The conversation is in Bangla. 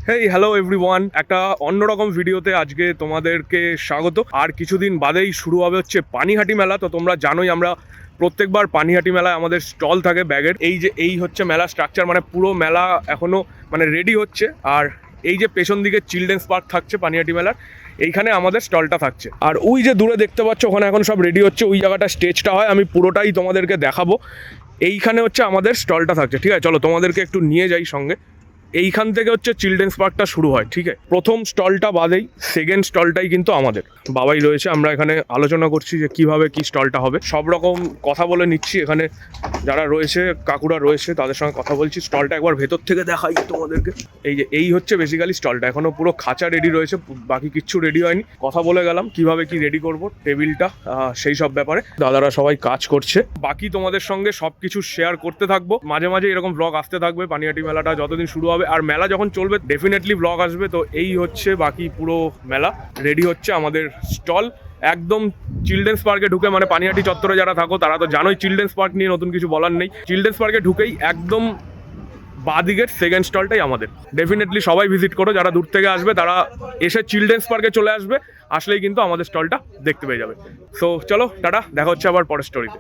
হেই হ্যালো এভরিওয়ান, একটা অন্যরকম ভিডিওতে আজকে তোমাদেরকে স্বাগত। আর কিছুদিন বাদেই শুরু হবে হচ্ছে পানিহাটি মেলা। তো তোমরা জানোই আমরা প্রত্যেকবার পানিহাটি মেলায় আমাদের স্টল থাকে ব্যাগের। এই হচ্ছে মেলা স্ট্রাকচার, মানে পুরো মেলা এখনো মানে রেডি হচ্ছে। আর এই যে পেছন দিকে চিলড্রেন্স পার্ক থাকছে পানিহাটি মেলার, এইখানে আমাদের স্টলটা থাকছে। আর ওই যে দূরে দেখতে পাচ্ছ ওখানে এখন সব রেডি হচ্ছে, ওই জায়গাটা স্টেজটা হয়, আমি পুরোটাই তোমাদেরকে দেখাবো। এইখানে হচ্ছে আমাদের স্টলটা থাকছে, ঠিক আছে? চলো তোমাদেরকে একটু নিয়ে যাই সঙ্গে। এইখান থেকে হচ্ছে চিলড্রেন্স পার্কটা শুরু হয়, ঠিক আছে? প্রথম স্টলটা বাদেই সেকেন্ড স্টলটাই কিন্তু আমাদের। বাবাই রয়েছে, আমরা এখানে আলোচনা করছি যে কিভাবে কি স্টলটা হবে, সব রকম কথা বলে নিচ্ছি। এখানে যারা রয়েছে, কাকুরা রয়েছে, তাদের সঙ্গে কথা বলছি। স্টলটা একবার ভেতর থেকে দেখাই তোমাদেরকে। এই হচ্ছে বেসিক্যালি স্টলটা, এখনো পুরো খাঁচা রেডি রয়েছে, বাকি কিচ্ছু রেডি হয়নি। কথা বলে গেলাম কিভাবে কি রেডি করব টেবিলটা, সেই সব ব্যাপারে দাদারা সবাই কাজ করছে। বাকি তোমাদের সঙ্গে সবকিছু শেয়ার করতে থাকবো, মাঝে মাঝে এরকম ব্লগ আসতে থাকবে। পানিহাটি মেলাটা যতদিন শুরু হবে আর মেলা যখন চলবে ডেফিনেটলি ব্লগ আসবে। তো এই হচ্ছে বাকি পুরো মেলা রেডি হচ্ছে। আমাদের স্টল একদম চিলড্রেন্স পার্কে ঢুকে, মানে পানিহাটি চত্বরে যারা থাকো তারা তো জানোই, চিলড্রেন্স পার্ক নিয়ে নতুন কিছু বলার নেই। চিলড্রেন্স পার্কে ঢুকেই একদম বাঁদিকের সেকেন্ড স্টলটাই আমাদের। ডেফিনেটলি সবাই ভিজিট করো, যারা দূর থেকে আসবে তারা এসে চিলড্রেন্স পার্কে চলে আসবে, আসলেই কিন্তু আমাদের স্টলটা দেখতে পেয়ে যাবে। সো চলো টাটা, দেখা হচ্ছে আবার পরের স্টোরিতে।